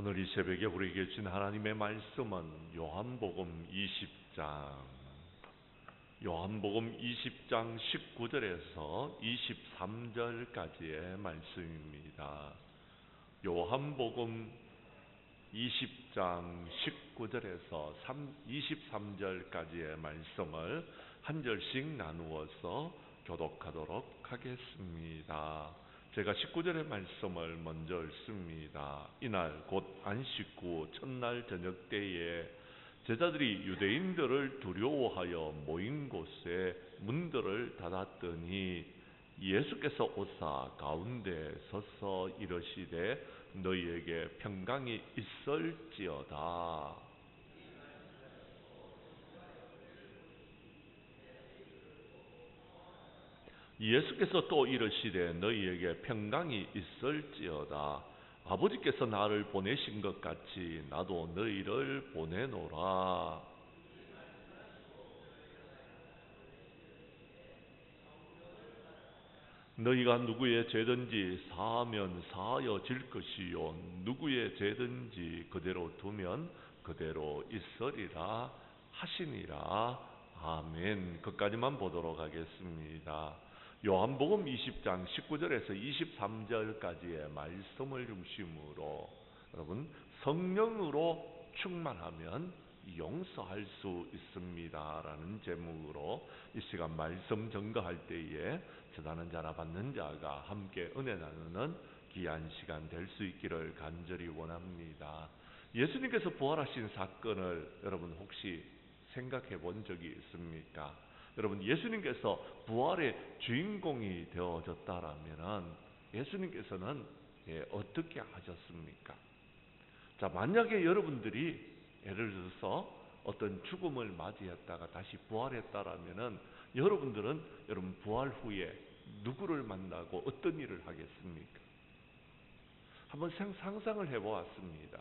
오늘 이 새벽에 우리에게 주신 하나님의 말씀은 요한복음 20장 19절에서 23절까지의 말씀입니다. 요한복음 20장 19절에서 23절까지의 말씀을 한 절씩 나누어서 교독하도록 하겠습니다. 제가 19절의 말씀을 먼저 읽습니다. 이날 곧 안식 후 첫날 저녁 때에 제자들이 유대인들을 두려워하여 모인 곳에 문들을 닫았더니 예수께서 오사 가운데 서서 이르시되 너희에게 평강이 있을지어다. 예수께서 또 이르시되 너희에게 평강이 있을지어다. 아버지께서 나를 보내신 것 같이 나도 너희를 보내노라. 너희가 누구의 죄든지 사하면 사하여질 것이요 누구의 죄든지 그대로 두면 그대로 있으리라 하시니라. 아멘. 그까지만 보도록 하겠습니다. 요한복음 20장 19절에서 23절까지의 말씀을 중심으로 여러분 성령으로 충만하면 용서할 수 있습니다 라는 제목으로 이 시간 말씀 전가할 때에 전하는 자나 받는 자가 함께 은혜 나누는 귀한 시간 될 수 있기를 간절히 원합니다. 예수님께서 부활하신 사건을 여러분 혹시 생각해 본 적이 있습니까? 여러분 예수님께서 부활의 주인공이 되어졌다라면 예수님께서는 어떻게 하셨습니까? 자, 만약에 여러분들이 예를 들어서 어떤 죽음을 맞이했다가 다시 부활했다라면은 여러분들은 여러분 부활 후에 누구를 만나고 어떤 일을 하겠습니까? 한번 상상을 해보았습니다.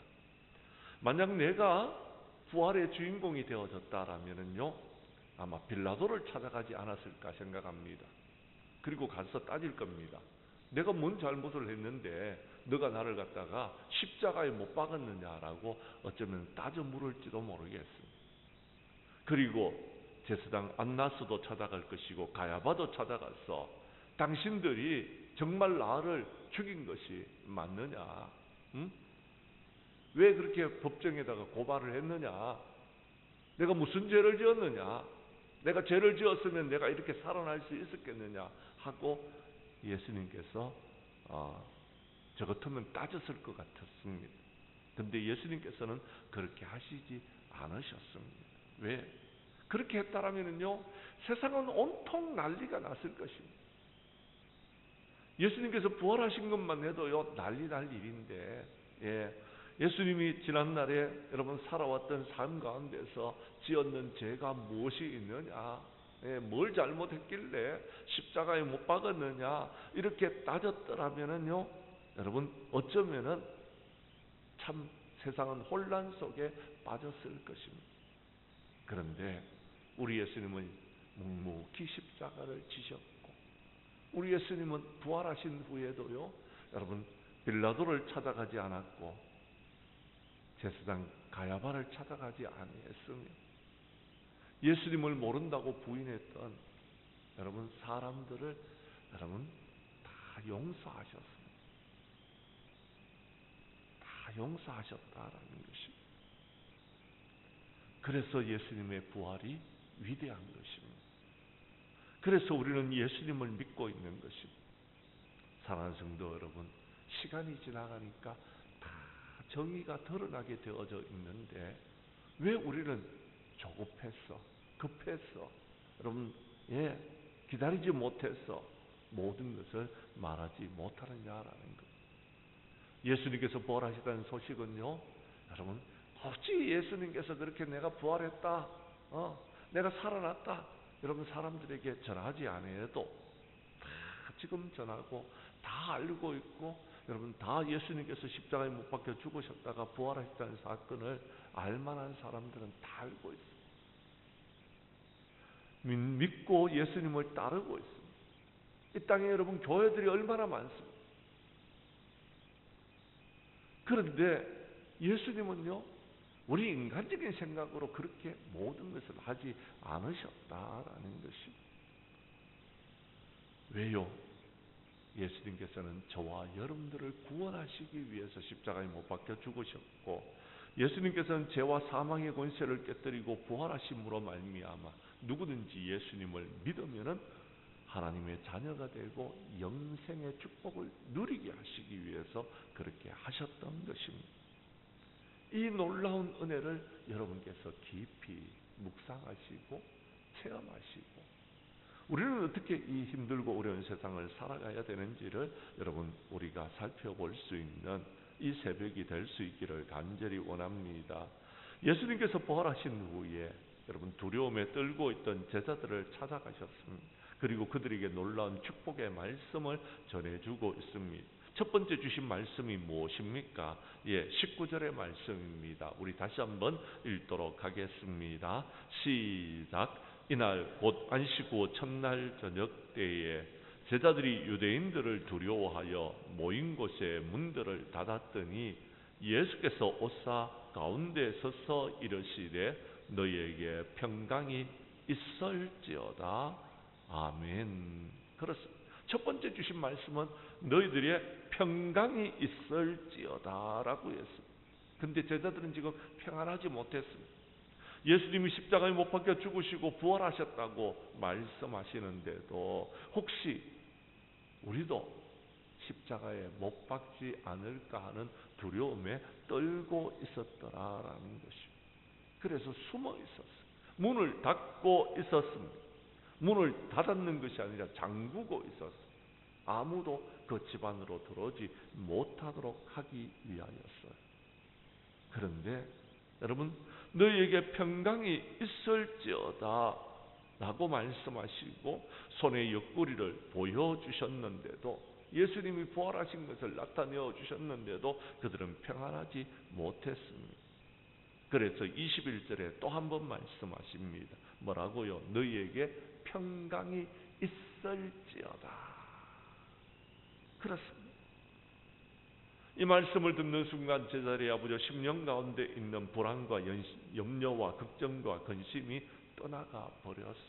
만약 내가 부활의 주인공이 되어졌다라면은요 아마 빌라도를 찾아가지 않았을까 생각합니다. 그리고 가서 따질 겁니다. 내가 뭔 잘못을 했는데 너가 나를 갖다가 십자가에 못 박았느냐라고 어쩌면 따져 물을지도 모르겠습니다. 그리고 제사장 안나스도 찾아갈 것이고 가야바도 찾아가서 당신들이 정말 나를 죽인 것이 맞느냐? 응? 왜 그렇게 법정에다가 고발을 했느냐? 내가 무슨 죄를 지었느냐? 내가 죄를 지었으면 내가 이렇게 살아날 수 있었겠느냐 하고 예수님께서 저 같으면 따졌을 것 같았습니다. 그런데 예수님께서는 그렇게 하시지 않으셨습니다. 왜? 그렇게 했다라면요 세상은 온통 난리가 났을 것입니다. 예수님께서 부활하신 것만 해도요 난리 날 일인데 예수님이 지난날에 여러분 살아왔던 삶 가운데서 지었는 죄가 무엇이 있느냐, 뭘 잘못했길래 십자가에 못 박았느냐 이렇게 따졌더라면은요 여러분 어쩌면은 참 세상은 혼란 속에 빠졌을 것입니다. 그런데 우리 예수님은 묵묵히 십자가를 지셨고 우리 예수님은 부활하신 후에도요 여러분 빌라도를 찾아가지 않았고 제사장 가야바를 찾아가지 아니했으며 예수님을 모른다고 부인했던 여러분 사람들을 여러분 다 용서하셨습니다. 다 용서하셨다라는 것입니다. 그래서 예수님의 부활이 위대한 것입니다. 그래서 우리는 예수님을 믿고 있는 것입니다. 사랑하는 성도 여러분, 시간이 지나가니까 다 정의가 드러나게 되어져 있는데 왜 우리는 조급했어, 급했어, 여러분 기다리지 못했어 모든 것을 말하지 못하느냐라는 것. 예수님께서 부활하셨다는 소식은요 여러분 굳이 예수님께서 그렇게 내가 부활했다, 내가 살아났다 여러분 사람들에게 전하지 않아도 다 지금 전하고 다 알고 있고 여러분 다 예수님께서 십자가에 못 박혀 죽으셨다가 부활하셨다는 사건을 알만한 사람들은 다 알고 있습니다. 믿고 예수님을 따르고 있습니다. 이 땅에 여러분 교회들이 얼마나 많습니다. 그런데 예수님은요, 우리 인간적인 생각으로 그렇게 모든 것을 하지 않으셨다라는 것입니다. 왜요? 예수님께서는 저와 여러분들을 구원하시기 위해서 십자가에 못 박혀 죽으셨고, 예수님께서는 죄와 사망의 권세를 깨뜨리고 부활하심으로 말미암아 누구든지 예수님을 믿으면은 하나님의 자녀가 되고 영생의 축복을 누리게 하시기 위해서 그렇게 하셨던 것입니다. 이 놀라운 은혜를 여러분께서 깊이 묵상하시고 체험하시고, 우리는 어떻게 이 힘들고 어려운 세상을 살아가야 되는지를 여러분 우리가 살펴볼 수 있는 이 새벽이 될 수 있기를 간절히 원합니다. 예수님께서 부활하신 후에 여러분 두려움에 떨고 있던 제자들을 찾아가셨습니다. 그리고 그들에게 놀라운 축복의 말씀을 전해주고 있습니다. 첫 번째 주신 말씀이 무엇입니까? 19절의 말씀입니다. 우리 다시 한번 읽도록 하겠습니다. 시작. 이날 곧 안식구 첫날 저녁 때에 제자들이 유대인들을 두려워하여 모인 곳에 문들을 닫았더니 예수께서 오사 가운데 서서 이르시되 너희에게 평강이 있을지어다. 아멘. 그렇습니다. 첫 번째 주신 말씀은 너희들의 평강이 있을지어다 라고 했습니다. 근데 제자들은 지금 평안하지 못했습니다. 예수님이 십자가에 못 박혀 죽으시고 부활하셨다고 말씀하시는데도 혹시 우리도 십자가에 못 박지 않을까 하는 두려움에 떨고 있었더라라는 것입니다. 그래서 숨어 있었어요. 문을 닫고 있었습니다. 문을 닫았는 것이 아니라 잠그고 있었어요. 아무도 그 집 안으로 들어오지 못하도록 하기 위하였어요. 그런데 여러분, 너희에게 평강이 있을지어다 라고 말씀하시고 손에 옆구리를 보여주셨는데도, 예수님이 부활하신 것을 나타내어 주셨는데도 그들은 평안하지 못했습니다. 그래서 21절에 또 한 번 말씀하십니다. 뭐라고요? 너희에게 평강이 있을지어다. 그렇습니다. 이 말씀을 듣는 순간 제자리의 아버지 심령 가운데 있는 불안과 염려와 걱정과 근심이 떠나가 버렸습니다.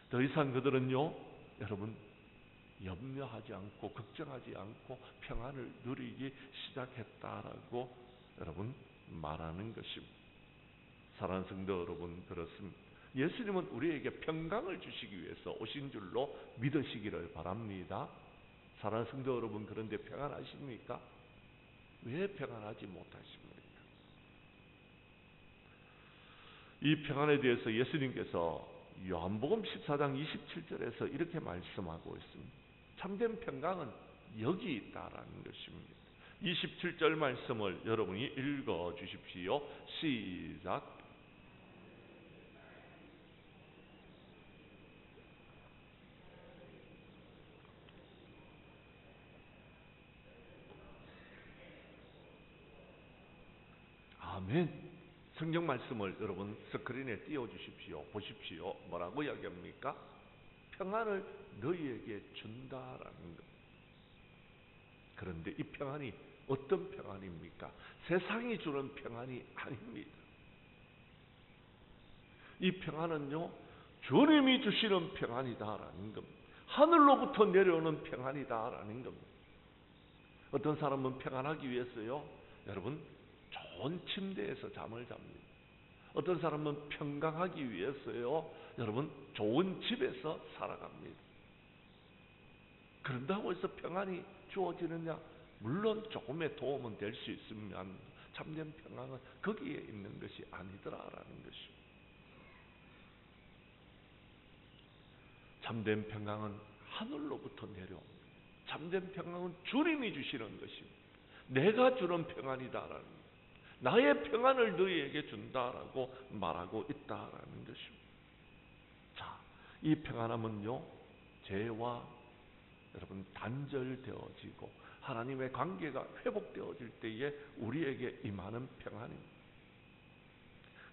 더 이상 그들은요, 여러분, 염려하지 않고 걱정하지 않고 평안을 누리기 시작했다라고 여러분 말하는 것입니다. 사랑하는 성도 여러분, 그렇습니다. 예수님은 우리에게 평강을 주시기 위해서 오신 줄로 믿으시기를 바랍니다. 사랑하는 성도 여러분, 그런데 평안하십니까? 왜 평안하지 못하십니까? 이 평안에 대해서 예수님께서 요한복음 14장 27절에서 이렇게 말씀하고 있습니다. 참된 평강은 여기 있다라는 것입니다. 27절 말씀을 여러분이 읽어 주십시오. 시작. 아멘. 성경 말씀을 여러분 스크린에 띄워 주십시오. 보십시오. 뭐라고 이야기합니까? 평안을 너희에게 준다라는 것. 그런데 이 평안이 어떤 평안입니까? 세상이 주는 평안이 아닙니다. 이 평안은요, 주님이 주시는 평안이다라는 겁니다. 하늘로부터 내려오는 평안이다라는 겁니다. 어떤 사람은 평안하기 위해서요, 여러분, 좋은 침대에서 잠을 잡니다. 어떤 사람은 평강하기 위해서요, 여러분, 좋은 집에서 살아갑니다. 그런다고 해서 평안이 주어지느냐? 물론 조금의 도움은 될 수 있으면 참된 평안은 거기에 있는 것이 아니더라라는 것입니다. 참된 평강은 하늘로부터 내려옵니다. 참된 평강은 주님이 주시는 것입니다. 내가 주는 평안이다라는 것. 나의 평안을 너희에게 준다라고 말하고 있다라는 것입니다. 자, 이 평안함은요, 죄와 여러분 단절되어지고 하나님의 관계가 회복되어질 때에 우리에게 임하는 평안입니다.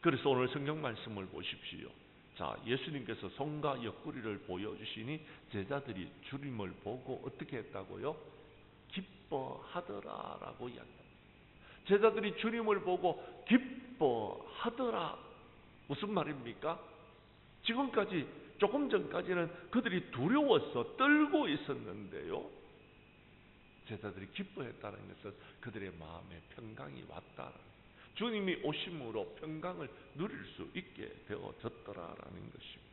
그래서 오늘 성경 말씀을 보십시오. 자, 예수님께서 손과 옆구리를 보여주시니 제자들이 주님을 보고 어떻게 했다고요? 기뻐하더라라고 이야기합니다. 제자들이 주님을 보고 기뻐하더라. 무슨 말입니까? 지금까지 조금 전까지는 그들이 두려워서 떨고 있었는데요, 제자들이 기뻐했다는 것은 그들의 마음에 평강이 왔다, 주님이 오심으로 평강을 누릴 수 있게 되어졌더라라는 것입니다.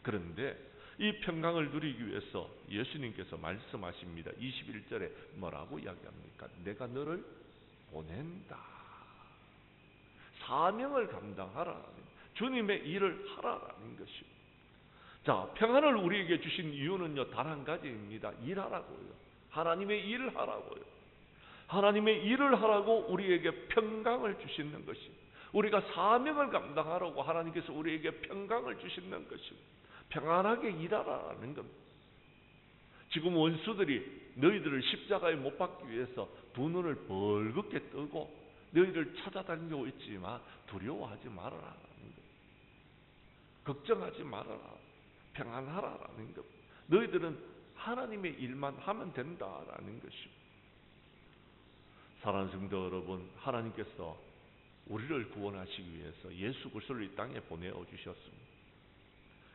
그런데 이 평강을 누리기 위해서 예수님께서 말씀하십니다. 21절에 뭐라고 이야기합니까? 내가 너를 보낸다. 사명을 감당하라는, 주님의 일을 하라라는 것입니다. 자, 평안을 우리에게 주신 이유는요, 단 한 가지입니다. 일하라고요. 하나님의 일을 하라고요. 하나님의 일을 하라고 우리에게 평강을 주시는 것입니다. 우리가 사명을 감당하라고 하나님께서 우리에게 평강을 주시는 것입니다. 평안하게 일하라는 겁니다. 지금 원수들이 너희들을 십자가에 못 박기 위해서 두 눈을 벌겋게 뜨고 너희를 찾아다니고 있지만 두려워하지 말아라는 것, 걱정하지 말아라, 평안하라라는 것. 너희들은 하나님의 일만 하면 된다라는 것입니다. 사랑하는 성도 여러분, 하나님께서 우리를 구원하시기 위해서 예수 그리스도를 이 땅에 보내어 주셨습니다.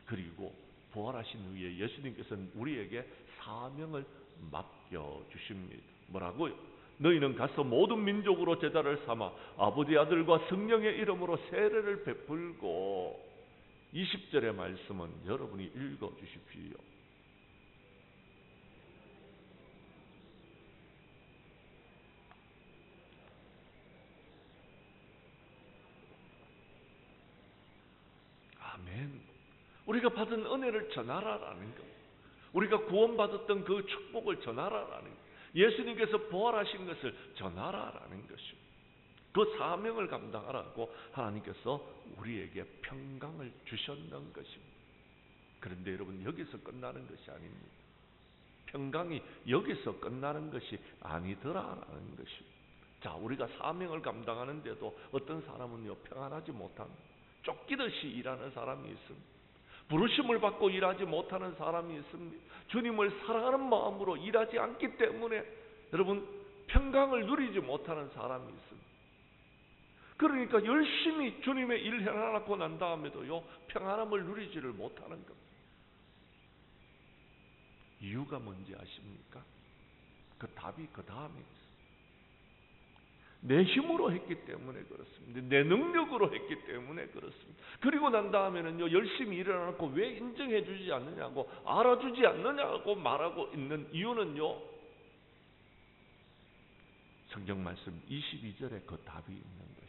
그리고 부활하신 후에 예수님께서는 우리에게 사명을 맡겨 주십니다. 뭐라고요? 너희는 가서 모든 민족으로 제자를 삼아 아버지, 아들과 성령의 이름으로 세례를 베풀고, 20절의 말씀은 여러분이 읽어 주십시오. 아멘. 우리가 받은 은혜를 전하라라는 것, 우리가 구원받았던 그 축복을 전하라라는 것, 예수님께서 부활하신 것을 전하라라는 것입니다. 그 사명을 감당하라고 하나님께서 우리에게 평강을 주셨는 것입니다. 그런데 여러분, 여기서 끝나는 것이 아닙니다. 평강이 여기서 끝나는 것이 아니더라라는 것입니다. 자, 우리가 사명을 감당하는데도 어떤 사람은요, 평안하지 못합니다. 쫓기듯이 일하는 사람이 있습니다. 부르심을 받고 일하지 못하는 사람이 있습니다. 주님을 사랑하는 마음으로 일하지 않기 때문에 여러분, 평강을 누리지 못하는 사람이 있습니다. 그러니까 열심히 주님의 일을 해나가고 난 다음에도요, 평안함을 누리지를 못하는 겁니다. 이유가 뭔지 아십니까? 그 답이 그 다음에 있어요. 내 힘으로 했기 때문에 그렇습니다. 내 능력으로 했기 때문에 그렇습니다. 그리고 난 다음에는요, 열심히 일을 안 하고 왜 인정해 주지 않느냐고, 알아주지 않느냐고 말하고 있는 이유는요, 성경 말씀 22절에 그 답이 있는 것입니다.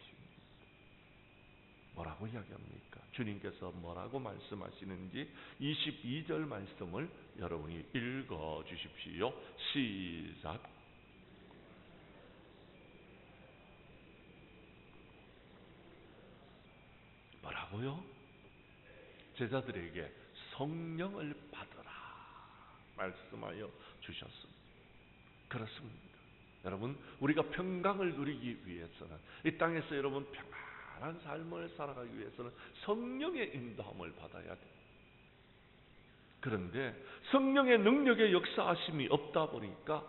뭐라고 이야기합니까? 주님께서 뭐라고 말씀하시는지 22절 말씀을 여러분이 읽어 주십시오. 시작. 뭐라고요? 제자들에게 성령을 받으라 말씀하여 주셨습니다. 그렇습니다. 여러분, 우리가 평강을 누리기 위해서는, 이 땅에서 여러분 평안한 삶을 살아가기 위해서는 성령의 인도함을 받아야 돼요. 그런데 성령의 능력의 역사하심이 없다 보니까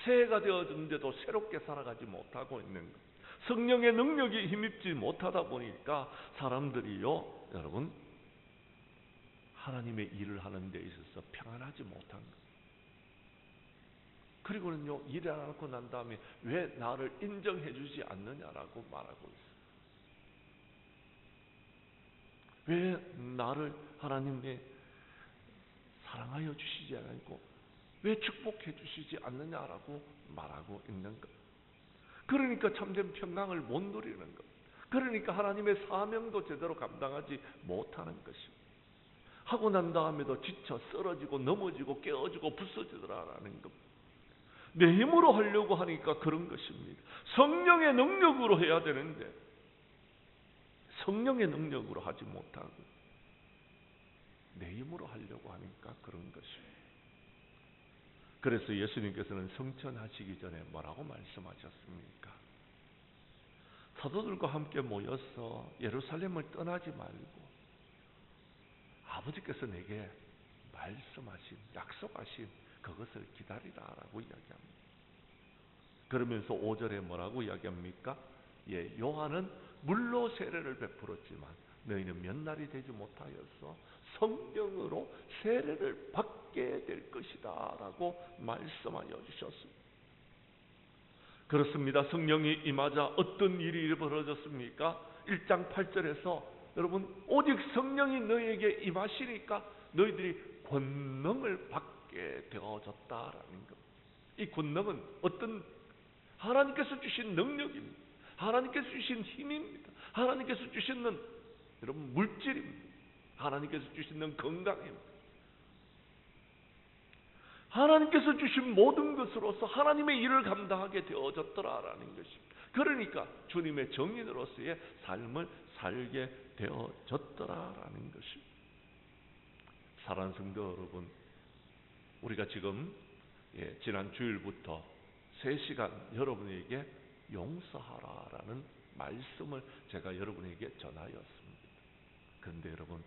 새해가 되어졌는데도 새롭게 살아가지 못하고 있는 것, 성령의 능력이 힘입지 못하다 보니까 사람들이요, 여러분, 하나님의 일을 하는 데 있어서 평안하지 못한 것. 그리고는요, 일을 안 하고 난 다음에 왜 나를 인정해 주지 않느냐라고 말하고 있어요. 왜 나를 하나님의 사랑하여 주시지 않고 왜 축복해 주시지 않느냐라고 말하고 있는 것. 그러니까 참된 평강을 못 누리는 것. 그러니까 하나님의 사명도 제대로 감당하지 못하는 것입니다. 하고 난 다음에도 지쳐 쓰러지고 넘어지고 깨어지고 부서지더라라는 것. 내 힘으로 하려고 하니까 그런 것입니다. 성령의 능력으로 해야 되는데 성령의 능력으로 하지 못하고 내 힘으로 하려고 하니까 그런 것입니다. 그래서 예수님께서는 성천하시기 전에 뭐라고 말씀하셨습니까? 사도들과 함께 모여서 예루살렘을 떠나지 말고 아버지께서 내게 말씀하신, 약속하신 그것을 기다리라라고 이야기합니다. 그러면서 5절에 뭐라고 이야기합니까? 예, 요한은 물로 세례를 베풀었지만 너희는 몇 날이 되지 못하여서 성령으로 세례를 받게 될 것이다 라고 말씀하여 주셨습니다. 그렇습니다. 성령이 임하자 어떤 일이 벌어졌습니까? 1장 8절에서 여러분, 오직 성령이 너희에게 임하시니까 너희들이 권능을 받게 되어졌다라는 것. 이 권능은 어떤 하나님께서 주신 능력입니다. 하나님께서 주신 힘입니다. 하나님께서 주시는 여러분 물질입니다. 하나님께서 주시는 건강입니다. 하나님께서 주신 모든 것으로서 하나님의 일을 감당하게 되어졌더라라는 것입니다. 그러니까 주님의 정인으로서의 삶을 살게 되어졌더라라는 것입니다. 사랑하는 성도 여러분, 우리가 지금 지난 주일부터 3시간 여러분에게 용서하라라는 말씀을 제가 여러분에게 전하였습니다. 그런데 여러분,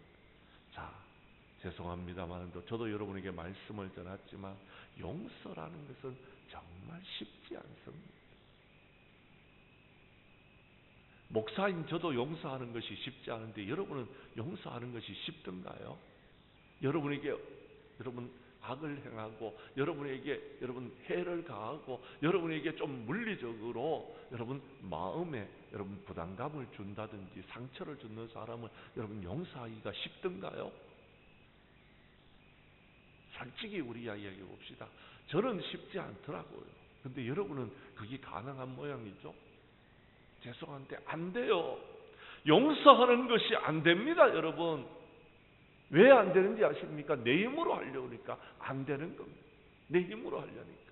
죄송합니다만 저도 여러분에게 말씀을 전했지만 용서라는 것은 정말 쉽지 않습니다. 목사인 저도 용서하는 것이 쉽지 않은데 여러분은 용서하는 것이 쉽던가요? 여러분에게 악을 행하고 여러분에게 해를 가하고 여러분에게 좀 물리적으로 마음에 부담감을 준다든지 상처를 주는 사람을 용서하기가 쉽던가요? 솔직히 우리 이야기해 봅시다. 저는 쉽지 않더라고요. 근데 여러분은 그게 가능한 모양이죠? 죄송한데 안 돼요. 용서하는 것이 안 됩니다, 여러분. 왜 안 되는지 아십니까? 내 힘으로 하려고 하니까 안 되는 겁니다. 내 힘으로 하려니까.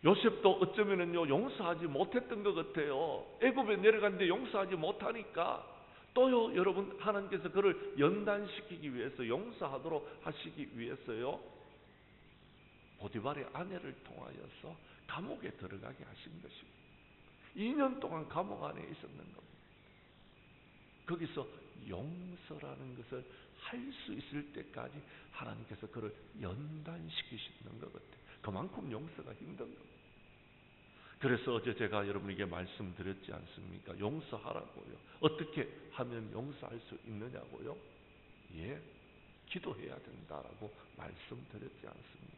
요셉도 어쩌면은요, 용서하지 못했던 것 같아요. 애굽에 내려갔는데 용서하지 못하니까 또요, 여러분, 하나님께서 그를 연단시키기 위해서, 용서하도록 하시기 위해서요, 보디발의 아내를 통하여서 감옥에 들어가게 하신 것입니다. 2년 동안 감옥 안에 있었는 겁니다. 거기서 용서라는 것을 할 수 있을 때까지 하나님께서 그를 연단시키시는 것 같아요. 그만큼 용서가 힘든 겁니다. 그래서 어제 제가 여러분에게 말씀드렸지 않습니까? 용서하라고요. 어떻게 하면 용서할 수 있느냐고요? 예, 기도해야 된다라고 말씀드렸지 않습니까?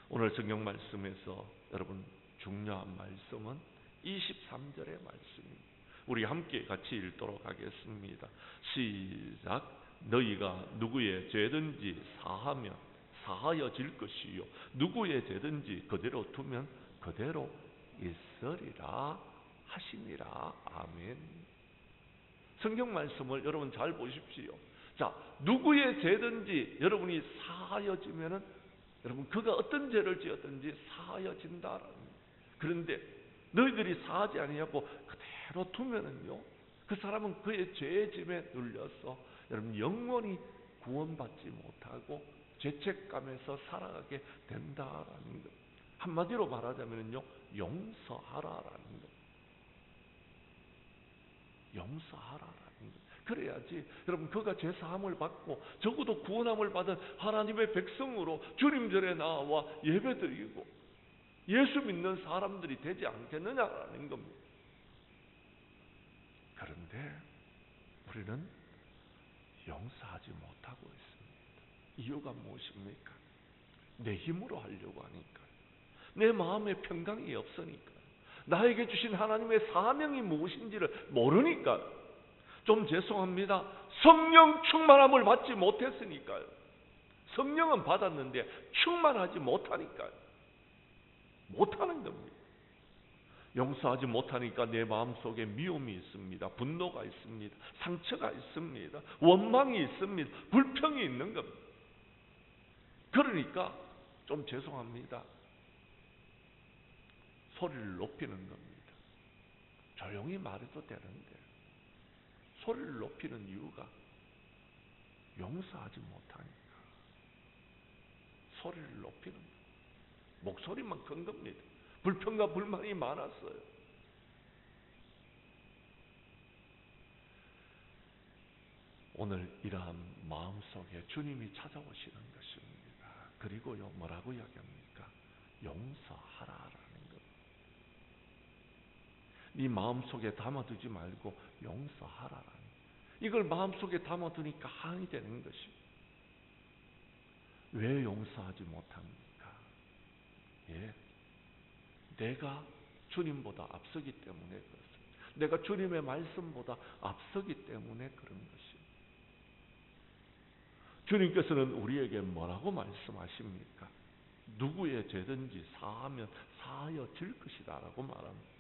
오늘 성경 말씀에서 여러분 중요한 말씀은 23절의 말씀입니다. 우리 함께 같이 읽도록 하겠습니다. 시작. 너희가 누구의 죄든지 사하면 사하여질 것이요 누구의 죄든지 그대로 두면 그대로 있으리라 하시니라. 아멘. 성경 말씀을 여러분 잘 보십시오. 자, 누구의 죄든지 여러분이 사하여지면은 여러분 그가 어떤 죄를 지었든지 사하여진다라는. 그런데 너희들이 사하지 아니하고 그대로 두면은요, 그 사람은 그의 죄의 짐에 눌려서 여러분 영원히 구원받지 못하고 죄책감에서 살아가게 된다라는 것. 한마디로 말하자면요, 용서하라라는 것. 용서하라라는 것. 그래야지 여러분 그가 죄사함을 받고 적어도 구원함을 받은 하나님의 백성으로 주님 전에 나와 예배드리고 예수 믿는 사람들이 되지 않겠느냐라는 겁니다. 그런데 우리는 용서하지 못하고 있습니다. 이유가 무엇입니까? 내 힘으로 하려고 하니까. 내 마음에 평강이 없으니까. 나에게 주신 하나님의 사명이 무엇인지를 모르니까. 좀 죄송합니다. 성령 충만함을 받지 못했으니까요. 성령은 받았는데 충만하지 못하니까요. 못하는 겁니다. 용서하지 못하니까 내 마음속에 미움이 있습니다. 분노가 있습니다. 상처가 있습니다. 원망이 있습니다. 불평이 있는 겁니다. 그러니까 좀 죄송합니다. 소리를 높이는 겁니다. 조용히 말해도 되는데 소리를 높이는 이유가 용서하지 못하니까 소리를 높이는 겁니다. 목소리만 큰 겁니다. 불평과 불만이 많았어요. 오늘 이러한 마음속에 주님이 찾아오시는 것입니다. 그리고요, 뭐라고 이야기합니까? 용서하라라는 것. 네 마음속에 담아두지 말고 용서하라. 이걸 마음속에 담아두니까 항이 되는 것입니다. 왜 용서하지 못합니까? 예, 내가 주님보다 앞서기 때문에 그렇습니다. 내가 주님의 말씀보다 앞서기 때문에 그런 것입니다. 주님께서는 우리에게 뭐라고 말씀하십니까? 누구의 죄든지 사하면 사하여 질 것이다 라고 말합니다.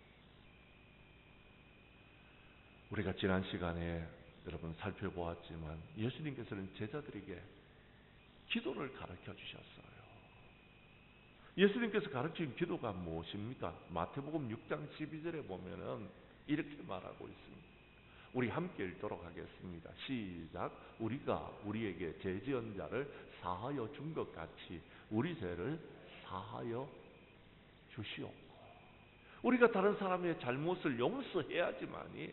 우리가 지난 시간에 여러분 살펴보았지만 예수님께서는 제자들에게 기도를 가르쳐 주셨어요. 예수님께서 가르친 기도가 무엇입니까? 마태복음 6장 12절에 보면은 이렇게 말하고 있습니다. 우리 함께 읽도록 하겠습니다. 시작. 우리가 우리에게 죄 지은 자를 사하여 준 것 같이 우리 죄를 사하여 주시옵고. 우리가 다른 사람의 잘못을 용서해야지만이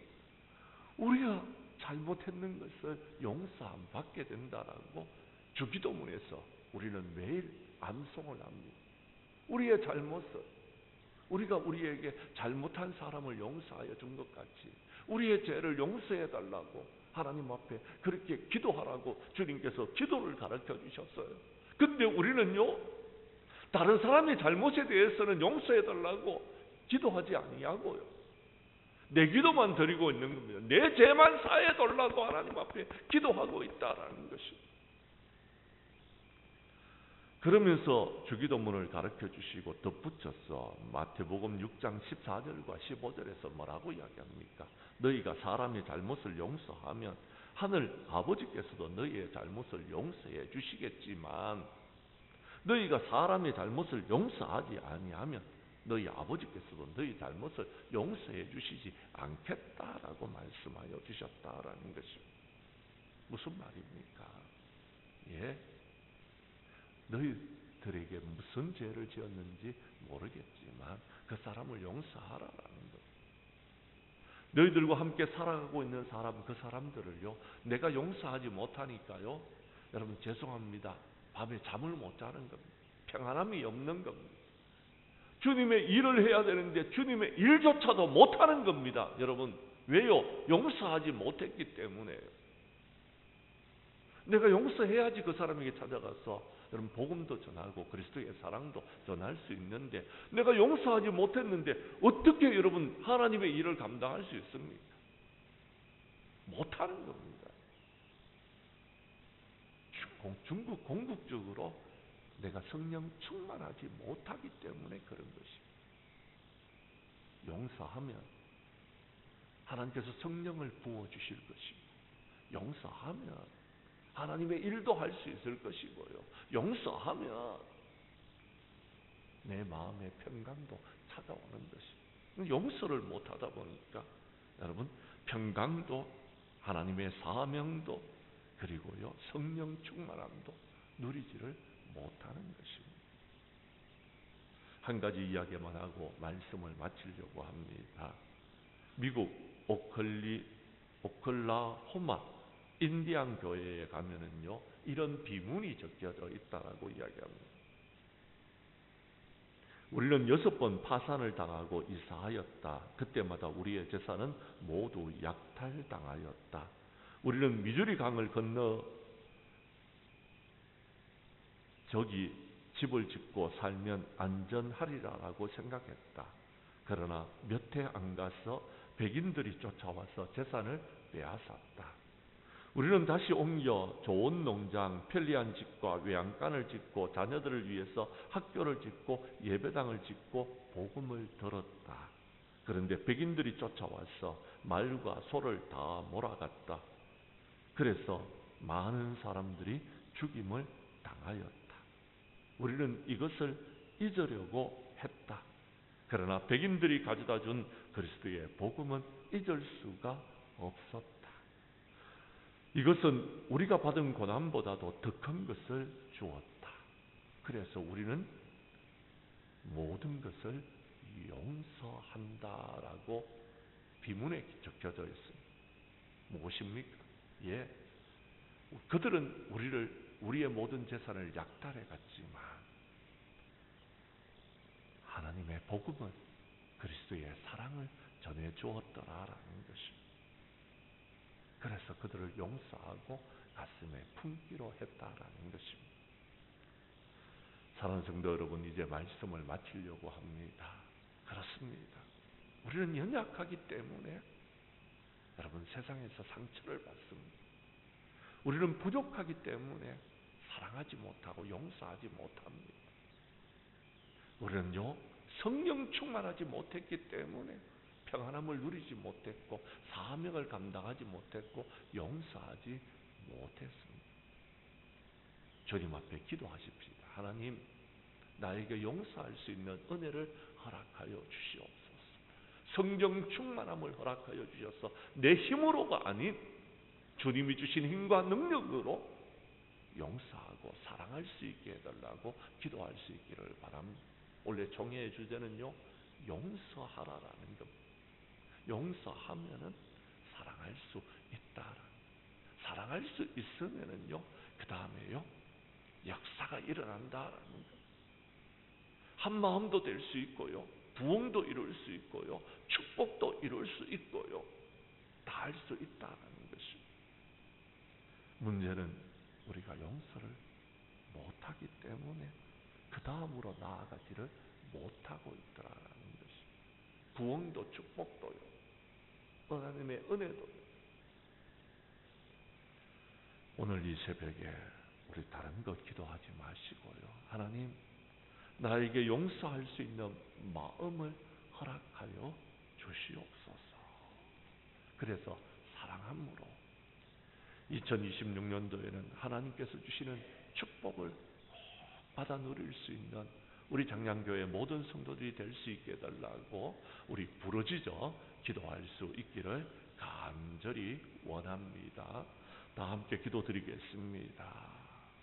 우리가 잘못했는 것을 용서 안 받게 된다라고 주기도문에서 우리는 매일 암송을 합니다. 우리의 잘못을, 우리가 우리에게 잘못한 사람을 용서하여 준 것 같이 우리의 죄를 용서해 달라고 하나님 앞에 그렇게 기도하라고 주님께서 기도를 가르쳐 주셨어요. 근데 우리는요, 다른 사람의 잘못에 대해서는 용서해 달라고 기도하지 아니하고요, 내 기도만 드리고 있는 겁니다. 내 죄만 사해 달라고 하나님 앞에 기도하고 있다라는 것입니다. 그러면서 주기도문을 가르쳐 주시고 덧붙여서 마태복음 6장 14절과 15절에서 뭐라고 이야기합니까? 너희가 사람의 잘못을 용서하면 하늘 아버지께서도 너희의 잘못을 용서해 주시겠지만 너희가 사람의 잘못을 용서하지 아니하면 너희 아버지께서도 너희 잘못을 용서해 주시지 않겠다라고 말씀하여 주셨다라는 것입니다. 무슨 말입니까? 예? 너희들에게 무슨 죄를 지었는지 모르겠지만 그 사람을 용서하라라는 것. 너희들과 함께 살아가고 있는 사람, 그 사람들을요, 내가 용서하지 못하니까요, 여러분 죄송합니다. 밤에 잠을 못 자는 겁니다. 평안함이 없는 겁니다. 주님의 일을 해야 되는데 주님의 일조차도 못하는 겁니다. 여러분 왜요? 용서하지 못했기 때문에요. 내가 용서해야지 그 사람에게 찾아가서 여러분 복음도 전하고 그리스도의 사랑도 전할 수 있는데 내가 용서하지 못했는데 어떻게 여러분 하나님의 일을 감당할 수 있습니까? 못하는 겁니다. 궁극적으로 내가 성령 충만하지 못하기 때문에 그런 것입니다. 용서하면 하나님께서 성령을 부어주실 것입니다. 용서하면 하나님의 일도 할 수 있을 것이고요. 용서하면 내 마음의 평강도 찾아오는 것입니다. 용서를 못하다 보니까 여러분 평강도 하나님의 사명도 그리고요 성령 충만함도 누리지를 못하는 것입니다. 한 가지 이야기만 하고 말씀을 마치려고 합니다. 미국 오클라호마 인디안 교회에 가면은요 이런 비문이 적혀져 있다라고 이야기합니다. 우리는 6번 파산을 당하고 이사하였다. 그때마다 우리의 재산은 모두 약탈당하였다. 우리는 미주리 강을 건너 저기 집을 짓고 살면 안전하리라고 생각했다. 그러나 몇 해 안 가서 백인들이 쫓아와서 재산을 빼앗았다. 우리는 다시 옮겨 좋은 농장, 편리한 집과 외양간을 짓고 자녀들을 위해서 학교를 짓고 예배당을 짓고 복음을 들었다. 그런데 백인들이 쫓아와서 말과 소를 다 몰아갔다. 그래서 많은 사람들이 죽임을 당하였다. 우리는 이것을 잊으려고 했다. 그러나 백인들이 가져다 준 그리스도의 복음은 잊을 수가 없었다. 이것은 우리가 받은 고난보다도 더 큰 것을 주었다. 그래서 우리는 모든 것을 용서한다라고 비문에 적혀져 있습니다. 무엇입니까? 예, 그들은 우리의 모든 재산을 약탈해 갔지만 하나님의 복음은 그리스도의 사랑을 전해준 주었더라라는 것입니다. 그래서 그들을 용서하고 가슴에 품기로 했다라는 것입니다. 사랑하는 성도 여러분, 이제 말씀을 마치려고 합니다. 그렇습니다. 우리는 연약하기 때문에 여러분 세상에서 상처를 받습니다. 우리는 부족하기 때문에 사랑하지 못하고 용서하지 못합니다. 우리는요 성령 충만하지 못했기 때문에 평안함을 누리지 못했고 사명을 감당하지 못했고 용서하지 못했습니다. 주님 앞에 기도하십시다. 하나님, 나에게 용서할 수 있는 은혜를 허락하여 주시옵소서. 성령 충만함을 허락하여 주셔서 내 힘으로가 아닌 주님이 주신 힘과 능력으로 용서하고 사랑할 수 있게 해달라고 기도할 수 있기를 바랍니다. 원래 종회의 주제는요 용서하라라는 겁니다. 용서하면은 사랑할 수 있다. 사랑할 수 있으면은요 그 다음에요 역사가 일어난다라는 것. 한 마음도 될 수 있고요, 부흥도 이룰 수 있고요, 축복도 이룰 수 있고요, 다 할 수 있다라는 것입니다. 문제는 우리가 용서를 못하기 때문에 그 다음으로 나아가지를 못하고 있더라라는 것입니다. 부흥도 축복도요, 하나님의 은혜도요. 오늘 이 새벽에 우리 다른 것 기도하지 마시고요, 하나님, 나에게 용서할 수 있는 마음을 허락하여 주시옵소서. 그래서 사랑함으로 2026년도에는 하나님께서 주시는 축복을 받아 누릴 수 있는 우리 장량교회 모든 성도들이 될 수 있게 해달라고 우리 부르짖어 기도할 수 있기를 간절히 원합니다. 다 함께 기도드리겠습니다.